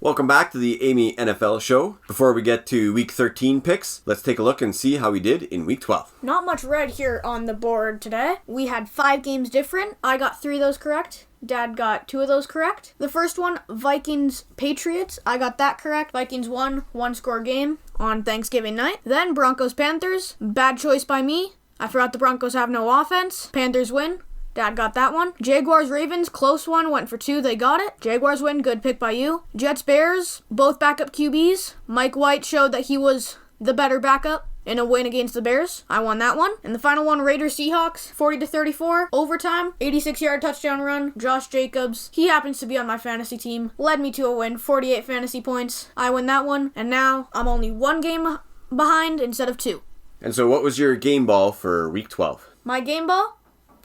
Welcome back to the Eyamie NFL show. Before we get to Week 13 picks, let's take a look and see how we did in Week 12. Not much red here on the board today. We had 5 games different. I got 3 of those correct. Dad got 2 of those correct. The first one, Vikings Patriots. I got that correct. Vikings won, 1-score game on Thanksgiving night. Then Broncos Panthers. Bad choice by me. I forgot the Broncos have no offense. Panthers win. Dad got that one. Jaguars Ravens, close one, went for 2, they got it. Jaguars win, good pick by you. Jets Bears, both backup QBs. Mike White showed that he was the better backup in a win against the Bears. I won that one. And the final one, Raiders Seahawks, 40-34, overtime, 86-yard touchdown run. Josh Jacobs, he happens to be on my fantasy team, led me to a win, 48 fantasy points. I win that one, and now I'm only 1 game behind instead of 2. And so what was your game ball for Week 12? My game ball?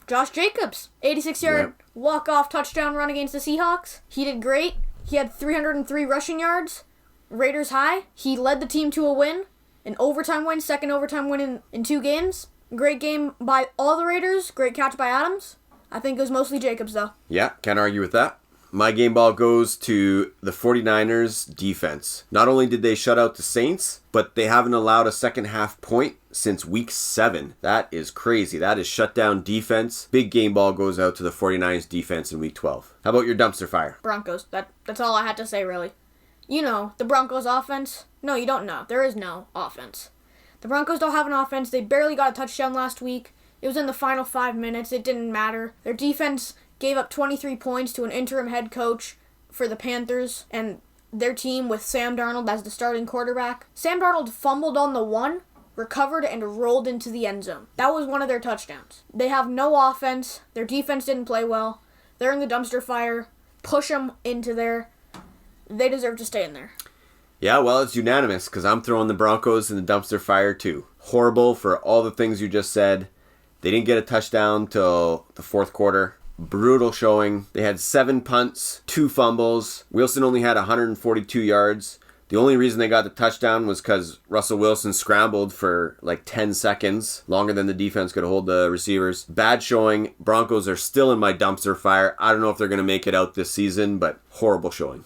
Josh Jacobs, 86-yard walk-off touchdown run against the Seahawks. He did great. He had 303 rushing yards, Raiders high. He led the team to a win, an overtime win, second overtime win in 2 games. Great game by all the Raiders, great catch by Adams. I think it was mostly Jacobs, though. Yeah, can't argue with that. My game ball goes to the 49ers defense. Not only did they shut out the Saints, but they haven't allowed a second half point since week 7. That is crazy. That is shutdown defense. Big game ball goes out to the 49ers defense in week 12. How about your dumpster fire? Broncos. That's all I had to say, really. You know, the Broncos offense. No, you don't know. There is no offense. The Broncos don't have an offense. They barely got a touchdown last week. It was in the final 5 minutes. It didn't matter. Their defense gave up 23 points to an interim head coach for the Panthers and their team with Sam Darnold as the starting quarterback. Sam Darnold fumbled on the 1, recovered, and rolled into the end zone. That was one of their touchdowns. They have no offense. Their defense didn't play well. They're in the dumpster fire. Push them into there. They deserve to stay in there. Yeah, well, it's unanimous because I'm throwing the Broncos in the dumpster fire too. Horrible for all the things you just said. They didn't get a touchdown till the 4th quarter. Brutal showing. They had 7 punts, 2 fumbles. Wilson only had 142 yards. The only reason they got the touchdown was because Russell Wilson scrambled for like 10 seconds, longer than the defense could hold the receivers. Bad showing. Broncos are still in my dumpster fire. I don't know if they're going to make it out this season, but horrible showing.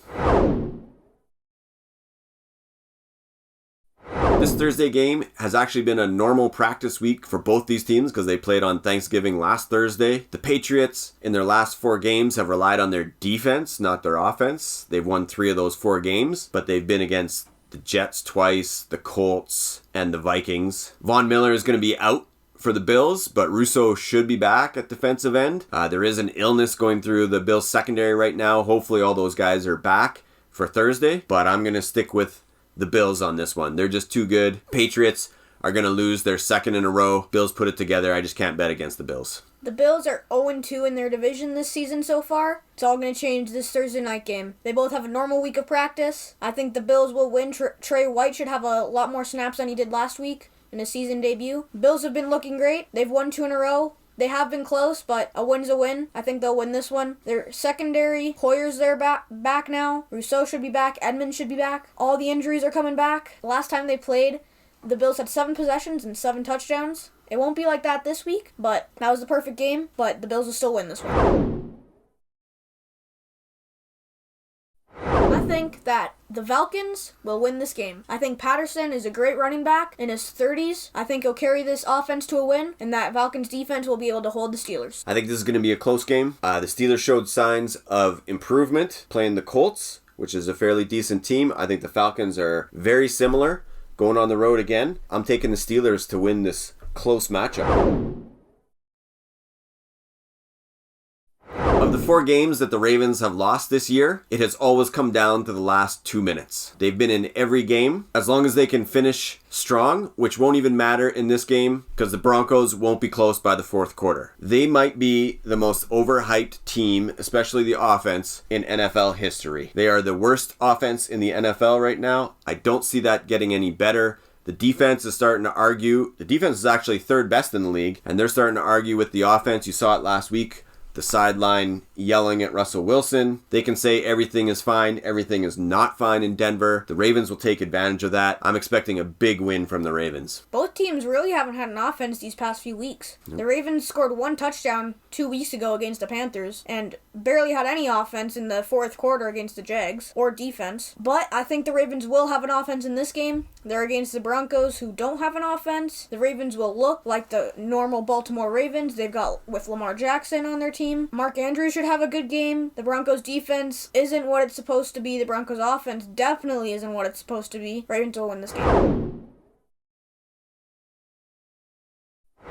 This Thursday game has actually been a normal practice week for both these teams because they played on Thanksgiving last Thursday. The Patriots, in their last 4 games, have relied on their defense, not their offense. They've won 3 of those 4 games, but they've been against the Jets twice, the Colts, and the Vikings. Von Miller is going to be out for the Bills, but Russo should be back at defensive end. There is an illness going through the Bills secondary right now. Hopefully all those guys are back for Thursday, but I'm going to stick with the Bills on this one. They're just too good. Patriots are going to lose their 2nd in a row. Bills put it together. I just can't bet against the Bills. The Bills are 0-2 in their division this season so far. It's all going to change this Thursday night game. They both have a normal week of practice. I think the Bills will win. Trey White should have a lot more snaps than he did last week in his season debut. Bills have been looking great. They've won 2 in a row. They have been close, but a win's a win. I think they'll win this one. Their secondary, Hoyer's there back now. Rousseau should be back. Edmonds should be back. All the injuries are coming back. The last time they played, the Bills had 7 possessions and 7 touchdowns. It won't be like that this week, but that was the perfect game. But the Bills will still win this one. I think that the Falcons will win this game. I think Patterson is a great running back in his 30s. I think he'll carry this offense to a win, and that Falcons defense will be able to hold the Steelers. I think this is going to be a close game. The Steelers showed signs of improvement playing the Colts, which is a fairly decent team. I think the Falcons are very similar, going on the road again. I'm taking the Steelers to win this close matchup. Of the 4 games that the Ravens have lost this year, it has always come down to the last 2 minutes. They've been in every game. As long as they can finish strong, which won't even matter in this game because the Broncos won't be close by the 4th quarter. They might be the most overhyped team, especially the offense, in NFL history. They are the worst offense in the NFL right now. I don't see that getting any better. The defense is starting to argue. The defense is actually 3rd best in the league, and they're starting to argue with the offense. You saw it last week. the sideline yelling at Russell Wilson. They can say everything is fine, everything is not fine in Denver. The Ravens will take advantage of that. I'm expecting a big win from the Ravens. Both teams really haven't had an offense these past few weeks. Nope. The Ravens scored 1 touchdown 2 weeks ago against the Panthers and barely had any offense in the fourth quarter against the Jags or defense. But I think the Ravens will have an offense in this game. They're against the Broncos, who don't have an offense. The Ravens will look like the normal Baltimore Ravens they've got with Lamar Jackson on their team. Mark Andrews should have a good game. The Broncos defense isn't what it's supposed to be. The Broncos offense definitely isn't what it's supposed to be. Ravens will win this game.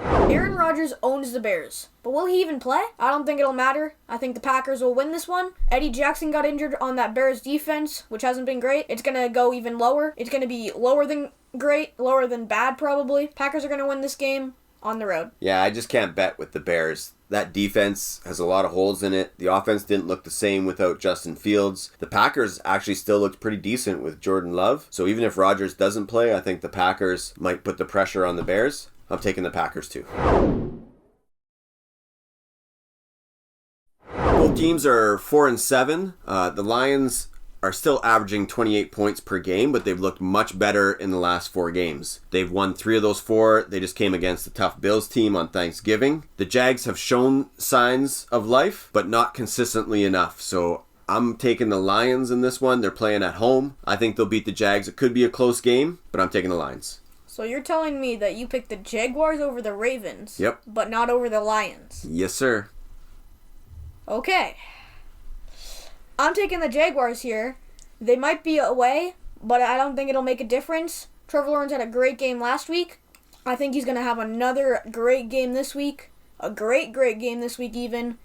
Aaron Rodgers owns the Bears, but will he even play? I don't think it'll matter. I think the Packers will win this one. Eddie Jackson got injured on that Bears defense, which hasn't been great. It's going to go even lower. It's going to be lower than great, lower than bad probably. Packers are going to win this game on the road. Yeah, I just can't bet with the Bears. That defense has a lot of holes in it. The offense didn't look the same without Justin Fields. The Packers actually still looked pretty decent with Jordan Love. So even if Rodgers doesn't play, I think the Packers might put the pressure on the Bears. I'm taking the Packers too. Both teams are 4-7. The Lions are still averaging 28 points per game, but they've looked much better in the last 4 games. They've won 3 of those 4. They just came against the tough Bills team on Thanksgiving. The Jags have shown signs of life, but not consistently enough. So I'm taking the Lions in this one. They're playing at home. I think they'll beat the Jags. It could be a close game, but I'm taking the Lions. So you're telling me that you picked the Jaguars over the Ravens? Yep. But not over the Lions? Yes, sir. Okay. I'm taking the Jaguars here. They might be away, but I don't think it'll make a difference. Trevor Lawrence had a great game last week. I think he's going to have another great game this week. A great game this week even.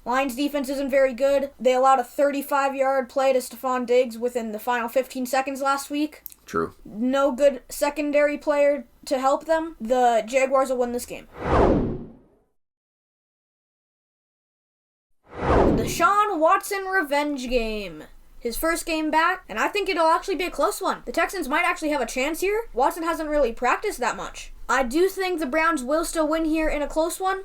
Lions defense isn't very good. They allowed a 35-yard play to Stephon Diggs within the final 15 seconds last week. True. No good secondary player to help them. The Jaguars will win this game. The Deshaun Watson revenge game. His first game back, and I think it'll actually be a close one. The Texans might actually have a chance here. Watson hasn't really practiced that much. I do think the Browns will still win here in a close one.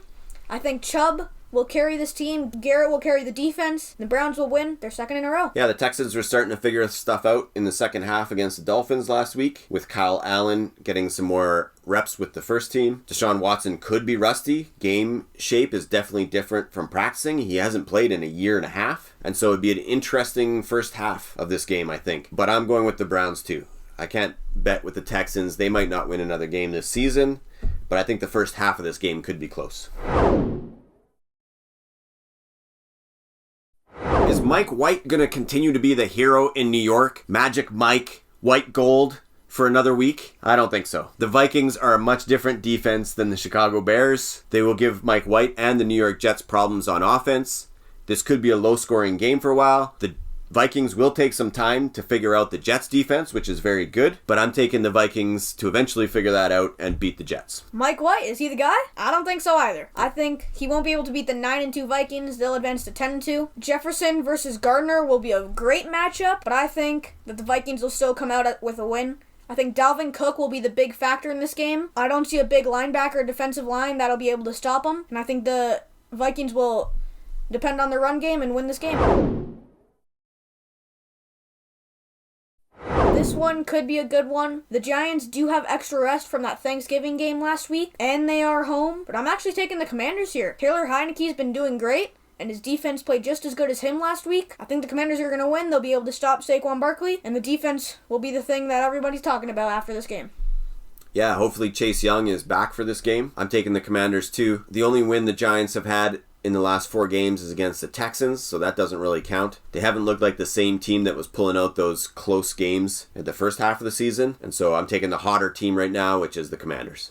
I think Chubb will carry this team. Garrett will carry the defense. The Browns will win their second in a row. Yeah, the Texans were starting to figure stuff out in the second half against the Dolphins last week, with Kyle Allen getting some more reps with the first team. Deshaun Watson could be rusty. Game shape is definitely different from practicing. He hasn't played in a year and a half, and so it'd be an interesting first half of this game, I think. But I'm going with the Browns too. I can't bet with the Texans. They might not win another game this season, but I think the first half of this game could be close. Is Mike White going to continue to be the hero in New York? Magic Mike, white gold for another week? I don't think so. The Vikings are a much different defense than the Chicago Bears. They will give Mike White and the New York Jets problems on offense. This could be a low-scoring game for a while. The Vikings will take some time to figure out the Jets defense, which is very good, but I'm taking the Vikings to eventually figure that out and beat the Jets. Mike White, is he the guy? I don't think so either. I think he won't be able to beat the 9-2 Vikings. They'll advance to 10-2. Jefferson versus Gardner will be a great matchup, but I think that the Vikings will still come out with a win. I think Dalvin Cook will be the big factor in this game. I don't see a big linebacker or defensive line that'll be able to stop him, and I think the Vikings will depend on their run game and win this game. This one could be a good one. The Giants do have extra rest from that Thanksgiving game last week, and they are home, but I'm actually taking the Commanders here. Taylor Heineke's been doing great, and his defense played just as good as him last week. I think the Commanders are going to win. They'll be able to stop Saquon Barkley, and the defense will be the thing that everybody's talking about after this game. Yeah, hopefully Chase Young is back for this game. I'm taking the Commanders too. The only win the Giants have had in the last 4 games is against the Texans, so that doesn't really count. They haven't looked like the same team that was pulling out those close games at the first half of the season, and so I'm taking the hotter team right now, which is the Commanders.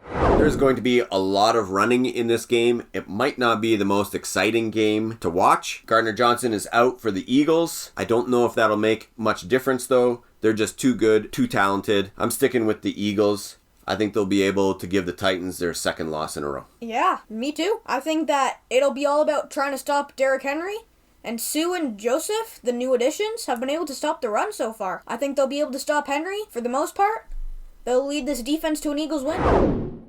There's going to be a lot of running in this game. It might not be the most exciting game to watch. Gardner Johnson is out for the Eagles. I don't know if that'll make much difference though. They're just too good, too talented. I'm sticking with the Eagles. I think they'll be able to give the Titans their second loss in a row. Yeah, me too. I think that it'll be all about trying to stop Derrick Henry. And Sue and Joseph, the new additions, have been able to stop the run so far. I think they'll be able to stop Henry for the most part. They'll lead this defense to an Eagles win.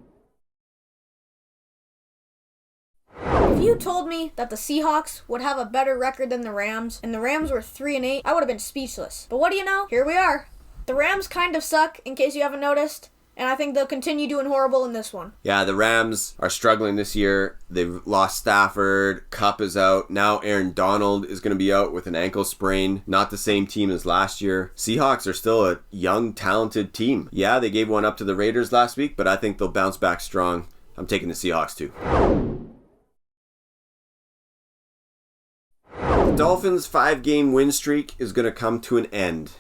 If you told me that the Seahawks would have a better record than the Rams, and the Rams were 3-8, I would have been speechless. But what do you know? Here we are. The Rams kind of suck, in case you haven't noticed. And I think they'll continue doing horrible in this one. Yeah, the Rams are struggling this year. They've lost Stafford. Kupp is out. Now Aaron Donald is going to be out with an ankle sprain. Not the same team as last year. Seahawks are still a young, talented team. Yeah, they gave one up to the Raiders last week, but I think they'll bounce back strong. I'm taking the Seahawks too. The Dolphins' 5-game win streak is going to come to an end.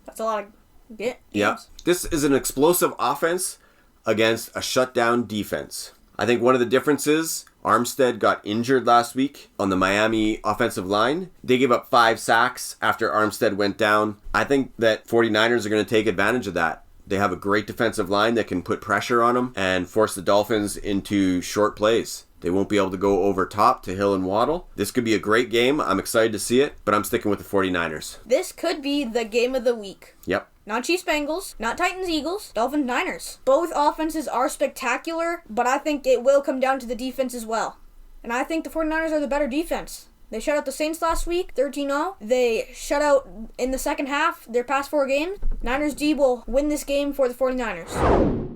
That's a lot of games. Yeah. This is an explosive offense against a shutdown defense. I think one of the differences, Armstead got injured last week on the Miami offensive line. They gave up 5 sacks after Armstead went down. I think that 49ers are going to take advantage of that. They have a great defensive line that can put pressure on them and force the Dolphins into short plays. They won't be able to go over top to Hill and Waddle. This could be a great game. I'm excited to see it, but I'm sticking with the 49ers. This could be the game of the week. Yep. Not Chiefs-Bengals, not Titans-Eagles, Dolphins-Niners. Both offenses are spectacular, but I think it will come down to the defense as well. And I think the 49ers are the better defense. They shut out the Saints last week, 13-0. They shut out in the second half their past 4 games. Niners D will win this game for the 49ers.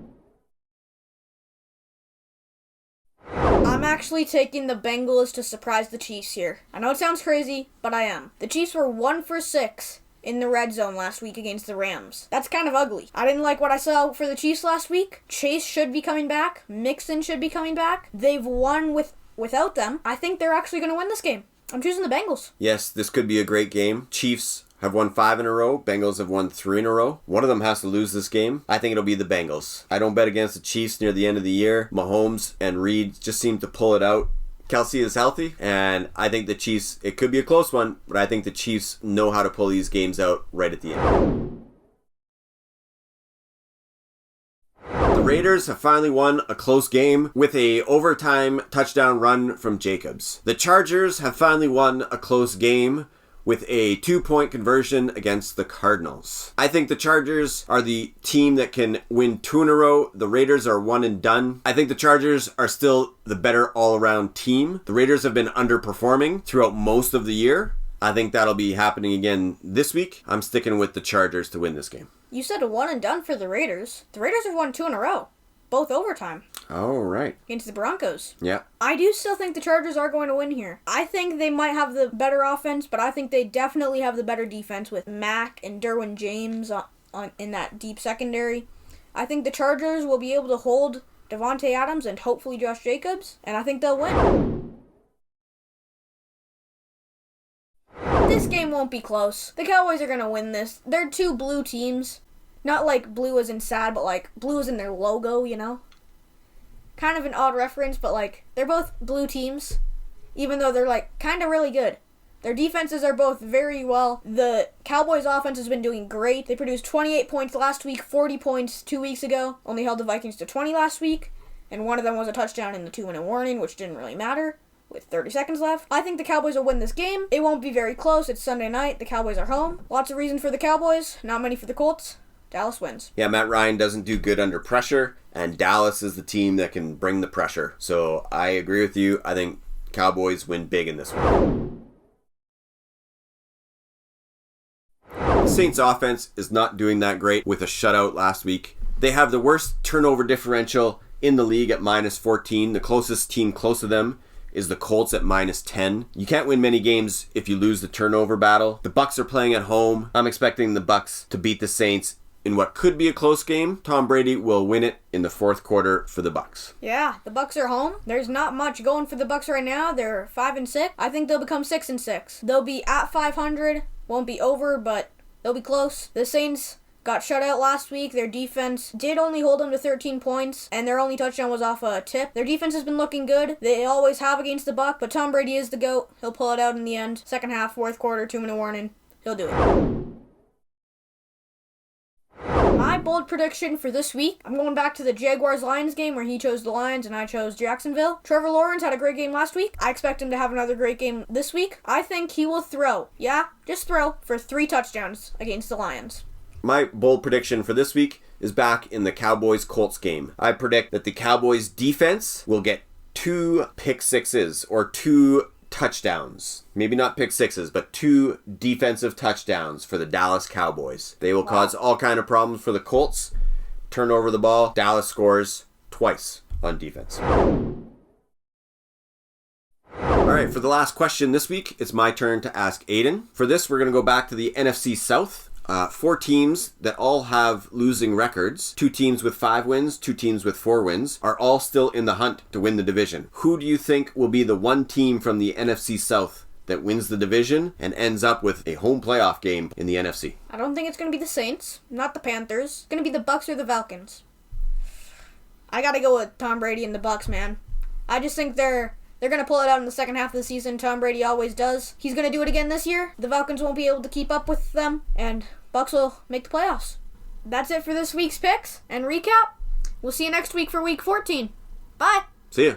I'm actually taking the Bengals to surprise the Chiefs here. I know it sounds crazy, but I am. The Chiefs were 1 for 6 in the red zone last week against the Rams. That's kind of ugly. I didn't like what I saw for the Chiefs last week. Chase should be coming back. Mixon should be coming back. They've won without them. I think they're actually going to win this game. I'm choosing the Bengals. Yes, this could be a great game. Chiefs have won 5 in a row. Bengals have won 3 in a row. One of them has to lose this game. I think it'll be the Bengals. I don't bet against the Chiefs near the end of the year. Mahomes and Reed just seem to pull it out. Kelsey is healthy, and I think the Chiefs, it could be a close one, but I think the Chiefs know how to pull these games out right at the end. The Raiders have finally won a close game with a overtime touchdown run from Jacobs. The Chargers have finally won a close game with a 2-point conversion against the Cardinals. I think the Chargers are the team that can win 2 in a row. The Raiders are 1 and done. I think the Chargers are still the better all-around team. The Raiders have been underperforming throughout most of the year. I think that'll be happening again this week. I'm sticking with the Chargers to win this game. You said a 1 and done for the Raiders. The Raiders have won 2 in a row. Both overtime. Oh, right. Against the Broncos. Yeah. I do still think the Chargers are going to win here. I think they might have the better offense, but I think they definitely have the better defense with Mack and Derwin James in that deep secondary. I think the Chargers will be able to hold Devontae Adams and hopefully Josh Jacobs, and I think they'll win. This game won't be close. The Cowboys are going to win this. They're 2 blue teams. Not like blue as in sad, but like blue as in their logo, you know? Kind of an odd reference, but like they're both blue teams, even though they're like kind of really good. Their defenses are both very well. The Cowboys offense has been doing great. They produced 28 points last week, 40 points 2 weeks ago. Only held the Vikings to 20 last week, and one of them was a touchdown in the 2-minute warning, which didn't really matter. With 30 seconds left. I think the Cowboys will win this game. It won't be very close. It's Sunday night. The Cowboys are home. Lots of reason for the Cowboys, not many for the Colts. Dallas wins. Yeah, Matt Ryan doesn't do good under pressure, and Dallas is the team that can bring the pressure. So I agree with you. I think Cowboys win big in this one. The Saints offense is not doing that great with a shutout last week. They have the worst turnover differential in the league at -14. The closest team close to them is the Colts at -10. You can't win many games if you lose the turnover battle. The Bucs are playing at home. I'm expecting the Bucs to beat the Saints in what could be a close game. Tom Brady will win it in the 4th quarter for the Bucs. Yeah, the Bucs are home. There's not much going for the Bucs right now. They're 5 and 6. I think they'll become 6 and 6. They'll be at 500. Won't be over, but they'll be close. The Saints got shut out last week. Their defense did only hold them to 13 points, and their only touchdown was off a tip. Their defense has been looking good. They always have against the Bucs, but Tom Brady is the GOAT. He'll pull it out in the end. Second half, 4th quarter, 2-minute warning. He'll do it. My bold prediction for this week, I'm going back to the Jaguars-Lions game where he chose the Lions and I chose Jacksonville. Trevor Lawrence had a great game last week. I expect him to have another great game this week. I think he will throw, just throw, for 3 touchdowns against the Lions. My bold prediction for this week is back in the Cowboys-Colts game. I predict that the Cowboys defense will get 2 pick sixes or 2 touchdowns. Maybe not pick sixes, but 2 defensive touchdowns for the Dallas Cowboys. They will cause all kind of problems for the Colts. Turn over the ball. Dallas scores twice on defense. All right, for the last question this week, it's my turn to ask Aiden. For this, we're going to go back to the NFC South. 4 teams that all have losing records, 2 teams with 5 wins, 2 teams with 4 wins, are all still in the hunt to win the division. Who do you think will be the one team from the NFC South that wins the division and ends up with a home playoff game in the NFC? I don't think it's going to be the Saints, not the Panthers. It's going to be the Bucs or the Falcons. I got to go with Tom Brady and the Bucs, man. I just think they're going to pull it out in the second half of the season. Tom Brady always does. He's going to do it again this year. The Falcons won't be able to keep up with them, and Bucs will make the playoffs. That's it for this week's picks and recap. We'll see you next week for week 14. Bye. See ya.